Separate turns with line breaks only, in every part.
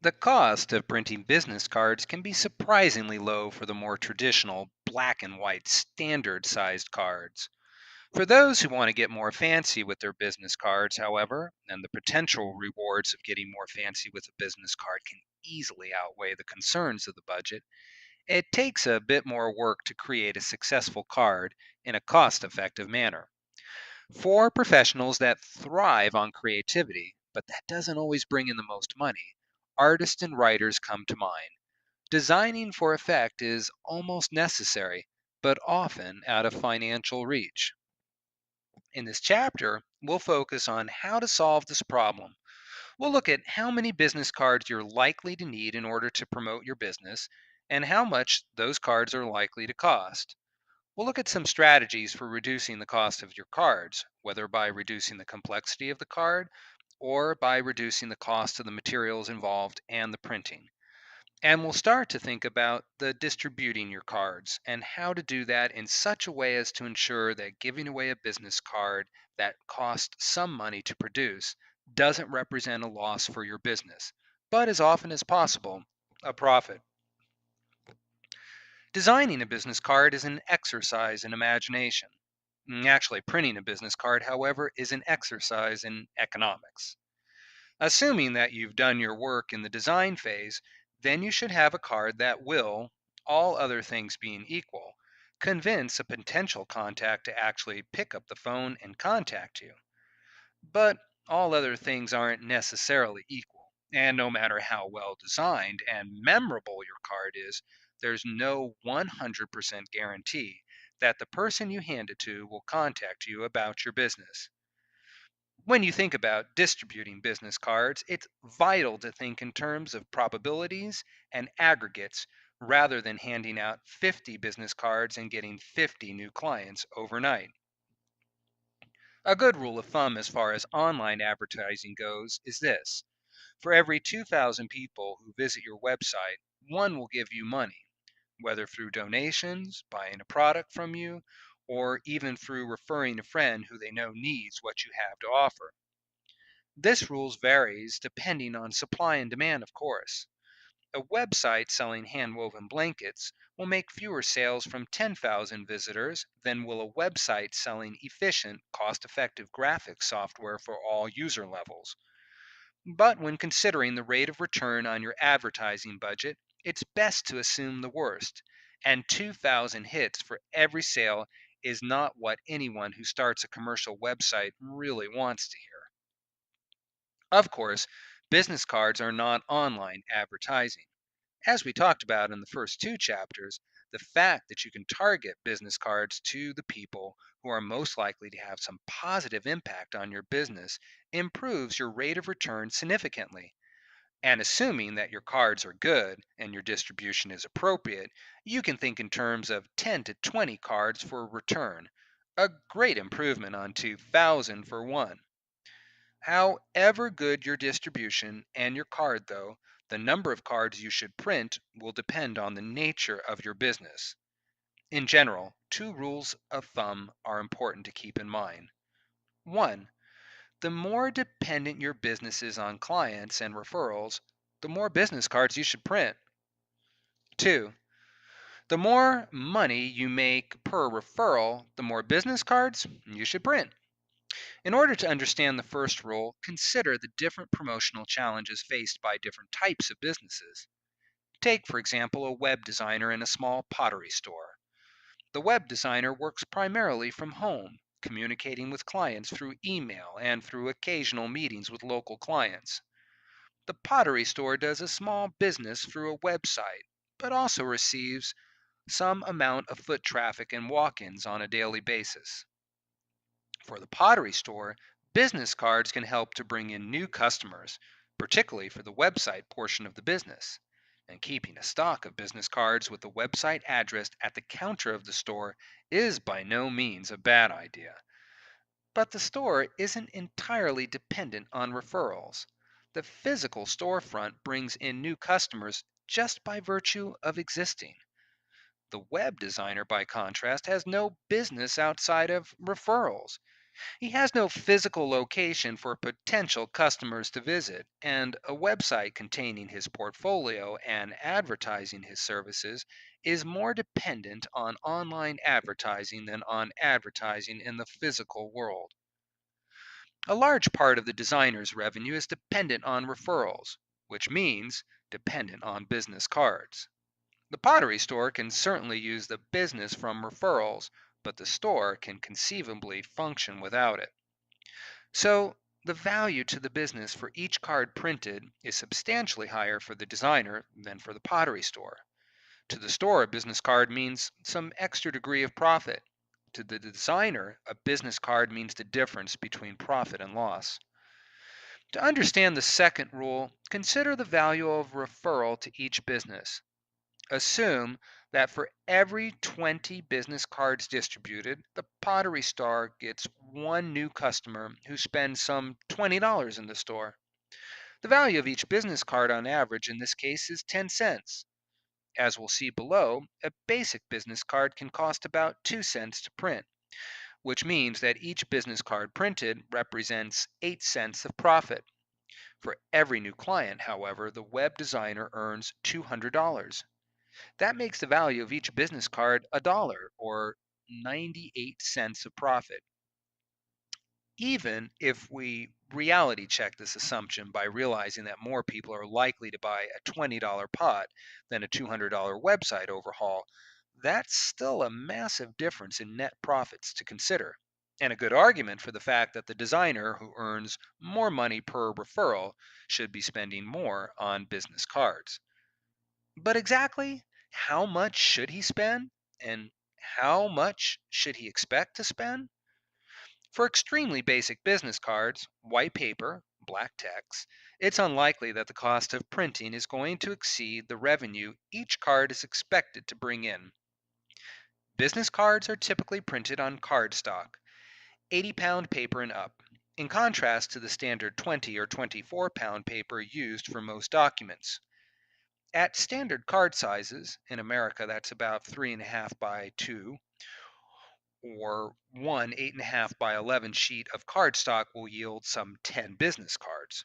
The cost of printing business cards can be surprisingly low for the more traditional black and white standard sized cards. For those who want to get more fancy with their business cards, however, and the potential rewards of getting more fancy with a business card can easily outweigh the concerns of the budget, it takes a bit more work to create a successful card in a cost effective manner. For professionals that thrive on creativity, but that doesn't always bring in the most money, artists and writers come to mind. Designing for effect is almost necessary, but often out of financial reach. In this chapter, we'll focus on how to solve this problem. We'll look at how many business cards you're likely to need in order to promote your business and how much those cards are likely to cost. We'll look at some strategies for reducing the cost of your cards, whether by reducing the complexity of the card or by reducing the cost of the materials involved and the printing. And we'll start to think about the distributing your cards and how to do that in such a way as to ensure that giving away a business card that costs some money to produce doesn't represent a loss for your business, but as often as possible, a profit. Designing a business card is an exercise in imagination. Actually, printing a business card, however, is an exercise in economics. Assuming that you've done your work in the design phase, then you should have a card that will, all other things being equal, convince a potential contact to actually pick up the phone and contact you. But all other things aren't necessarily equal. And no matter how well designed and memorable your card is, there's no 100% guarantee that the person you hand it to will contact you about your business. When you think about distributing business cards, it's vital to think in terms of probabilities and aggregates rather than handing out 50 business cards and getting 50 new clients overnight. A good rule of thumb as far as online advertising goes is this: for every 2,000 people who visit your website, one will give you money, whether through donations, buying a product from you, or even through referring a friend who they know needs what you have to offer. This rules varies depending on supply and demand, of course. A website selling hand-woven blankets will make fewer sales from 10,000 visitors than will a website selling efficient, cost-effective graphics software for all user levels. But when considering the rate of return on your advertising budget, it's best to assume the worst. And 2,000 hits for every sale is not what anyone who starts a commercial website really wants to hear. Of course, business cards are not online advertising. As we talked about in the first two chapters, the fact that you can target business cards to the people who are most likely to have some positive impact on your business improves your rate of return significantly. And assuming that your cards are good and your distribution is appropriate, you can think in terms of 10 to 20 cards for a return, a great improvement on 2,000 for one. However good your distribution and your card, though, the number of cards you should print will depend on the nature of your business. In general, two rules of thumb are important to keep in mind. One, the more dependent your business is on clients and referrals, the more business cards you should print. Two, the more money you make per referral, the more business cards you should print. In order to understand the first rule, consider the different promotional challenges faced by different types of businesses. Take, for example, a web designer in a small pottery store. The web designer works primarily from home, communicating with clients through email and through occasional meetings with local clients. The pottery store does a small business through a website, but also receives some amount of foot traffic and walk ins on a daily basis. For the pottery store, business cards can help to bring in new customers, particularly for the website portion of the business. And keeping a stock of business cards with the website address at the counter of the store is by no means a bad idea. But the store isn't entirely dependent on referrals. The physical storefront brings in new customers just by virtue of existing. The web designer, by contrast, has no business outside of referrals. He has no physical location for potential customers to visit, and a website containing his portfolio and advertising his services is more dependent on online advertising than on advertising in the physical world. A large part of the designer's revenue is dependent on referrals, which means dependent on business cards. The pottery store can certainly use the business from referrals, but the store can conceivably function without it. So, the value to the business for each card printed is substantially higher for the designer than for the pottery store. To the store, a business card means some extra degree of profit. To the designer, a business card means the difference between profit and loss. To understand the second rule, consider the value of referral to each business. Assume that for every 20 business cards distributed, the Pottery Star gets one new customer who spends some $20 in the store. The value of each business card on average in this case is 10 cents. As we'll see below, a basic business card can cost about 2 cents to print, which means that each business card printed represents 8 cents of profit. For every new client, however, the web designer earns $200. That makes the value of each business card a dollar or 98 cents of profit. Even if we reality check this assumption by realizing that more people are likely to buy a $20 pot than a $200 website overhaul, that's still a massive difference in net profits to consider. And a good argument for the fact that the designer who earns more money per referral should be spending more on business cards. But exactly how much should he spend? And how much should he expect to spend? For extremely basic business cards, white paper, black text, it's unlikely that the cost of printing is going to exceed the revenue each card is expected to bring in. Business cards are typically printed on cardstock, 80-pound paper and up, in contrast to the standard 20 or 24-pound paper used for most documents. At standard card sizes, in America that's about 3.5 by 2, or one 8.5 by 11 sheet of cardstock will yield some 10 business cards.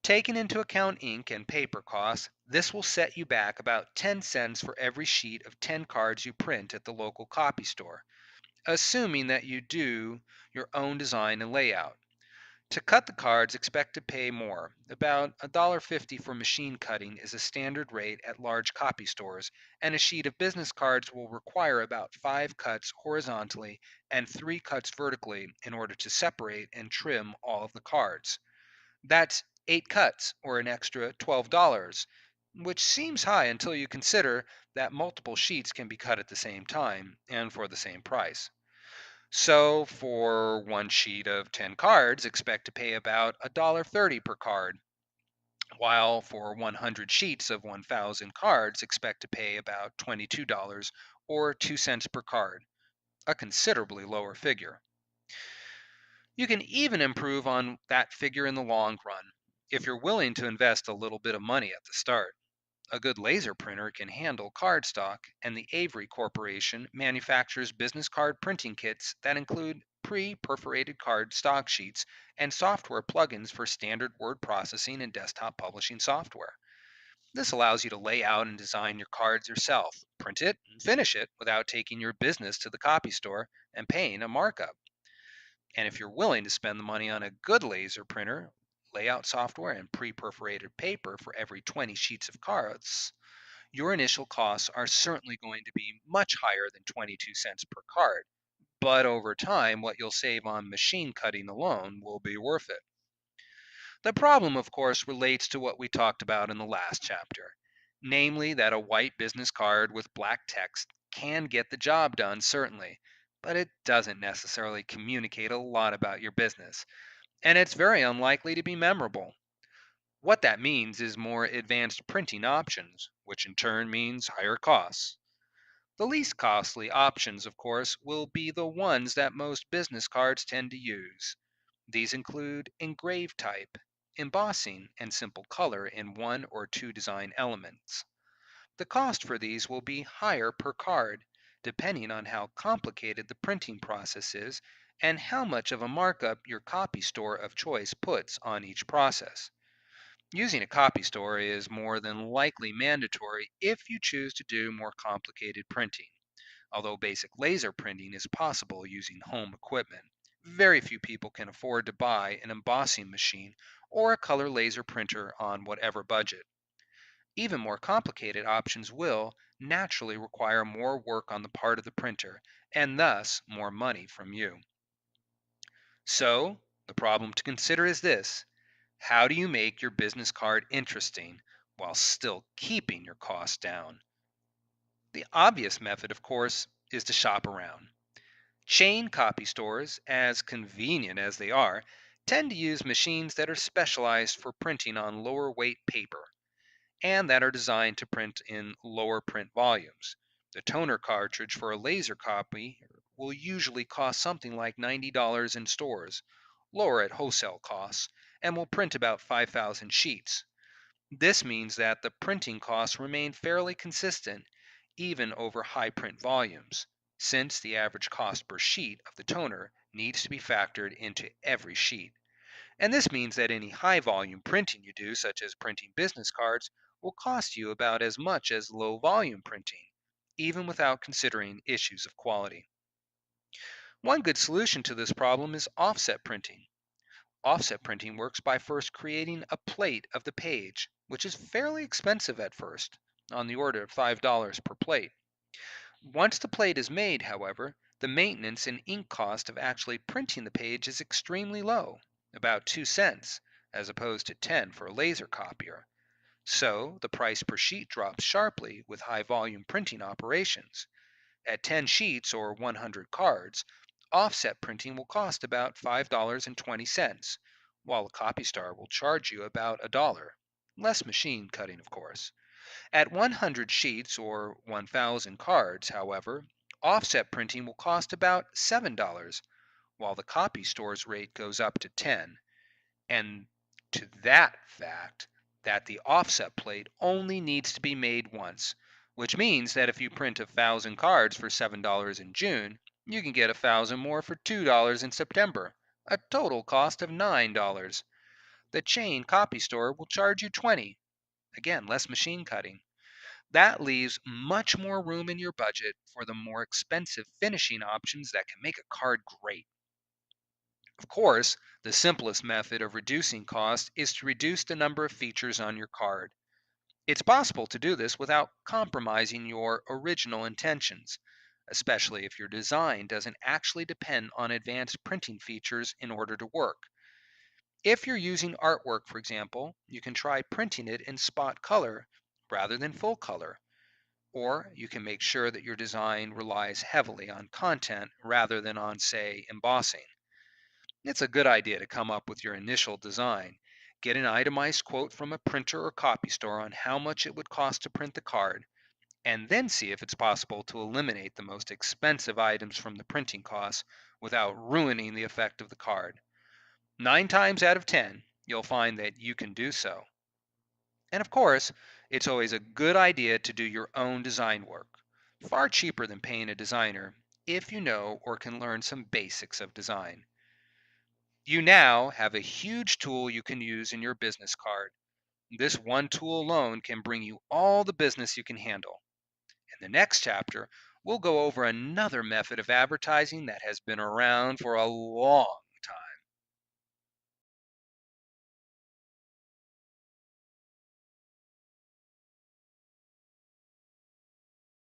Taking into account ink and paper costs, this will set you back about 10 cents for every sheet of 10 cards you print at the local copy store, assuming that you do your own design and layout. To cut the cards, expect to pay more. About $1.50 for machine cutting is a standard rate at large copy stores, and a sheet of business cards will require about 5 cuts horizontally and 3 cuts vertically in order to separate and trim all of the cards. That's 8 cuts, or an extra $12, which seems high until you consider that multiple sheets can be cut at the same time and for the same price. So for one sheet of 10 cards, expect to pay about $1.30 per card, while for 100 sheets of 1,000 cards, expect to pay about $22 or 2 cents per card, a considerably lower figure. You can even improve on that figure in the long run if you're willing to invest a little bit of money at the start. A good laser printer can handle cardstock, and the Avery Corporation manufactures business card printing kits that include pre perforated card stock sheets and software plugins for standard word processing and desktop publishing software. This allows you to lay out and design your cards yourself, print it, and finish it without taking your business to the copy store and paying a markup. And if you're willing to spend the money on a good laser printer, layout software, and pre perforated paper for every 20 sheets of cards, your initial costs are certainly going to be much higher than 22 cents per card, but over time, what you'll save on machine cutting alone will be worth it. The problem, of course, relates to what we talked about in the last chapter, namely that a white business card with black text can get the job done, certainly, but it doesn't necessarily communicate a lot about your business, and it's very unlikely to be memorable. What that means is more advanced printing options, which in turn means higher costs. The least costly options, of course, will be the ones that most business cards tend to use. These include engraved type, embossing, and simple color in one or two design elements. The cost for these will be higher per card, depending on how complicated the printing process is and how much of a markup your copy store of choice puts on each process. Using a copy store is more than likely mandatory if you choose to do more complicated printing. Although basic laser printing is possible using home equipment, very few people can afford to buy an embossing machine or a color laser printer on whatever budget. Even more complicated options will naturally require more work on the part of the printer and thus more money from you. So, the problem to consider is this: how do you make your business card interesting while still keeping your costs down? The obvious method, of course, is to shop around. Chain copy stores, as convenient as they are, tend to use machines that are specialized for printing on lower weight paper and that are designed to print in lower print volumes. The toner cartridge for a laser copy will usually cost something like $90 in stores, lower at wholesale costs, and will print about 5,000 sheets. This means that the printing costs remain fairly consistent even over high print volumes, since the average cost per sheet of the toner needs to be factored into every sheet. And this means that any high volume printing you do, such as printing business cards, will cost you about as much as low volume printing, even without considering issues of quality. One good solution to this problem is offset printing. Offset printing works by first creating a plate of the page, which is fairly expensive at first, on the order of $5 per plate. Once the plate is made, however, the maintenance and ink cost of actually printing the page is extremely low, about 2 cents, as opposed to 10 for a laser copier. So the price per sheet drops sharply with high volume printing operations. At 10 sheets or 100 cards, offset printing will cost about $5.20, while a copy star will charge you about a dollar. Less machine cutting, of course. At 100 sheets or 1,000 cards, however, offset printing will cost about $7, while the copy store's rate goes up to 10. And to that fact that the offset plate only needs to be made once, which means that if you print 1,000 cards for $7 in June, you can get 1,000 more for $2 in September, a total cost of $9. The chain copy store will charge you 20. Again, less machine cutting. That leaves much more room in your budget for the more expensive finishing options that can make a card great. Of course, the simplest method of reducing cost is to reduce the number of features on your card. It's possible to do this without compromising your original intentions, especially if your design doesn't actually depend on advanced printing features in order to work. If you're using artwork, for example, you can try printing it in spot color rather than full color. Or you can make sure that your design relies heavily on content rather than on, say, embossing. It's a good idea to come up with your initial design. Get an itemized quote from a printer or copy store on how much it would cost to print the card, and then see if it's possible to eliminate the most expensive items from the printing costs without ruining the effect of the card. 9 times out of 10, you'll find that you can do so. And of course, it's always a good idea to do your own design work. Far cheaper than paying a designer if you know or can learn some basics of design. You now have a huge tool you can use in your business card. This one tool alone can bring you all the business you can handle. In the next chapter, we'll go over another method of advertising that has been around for a long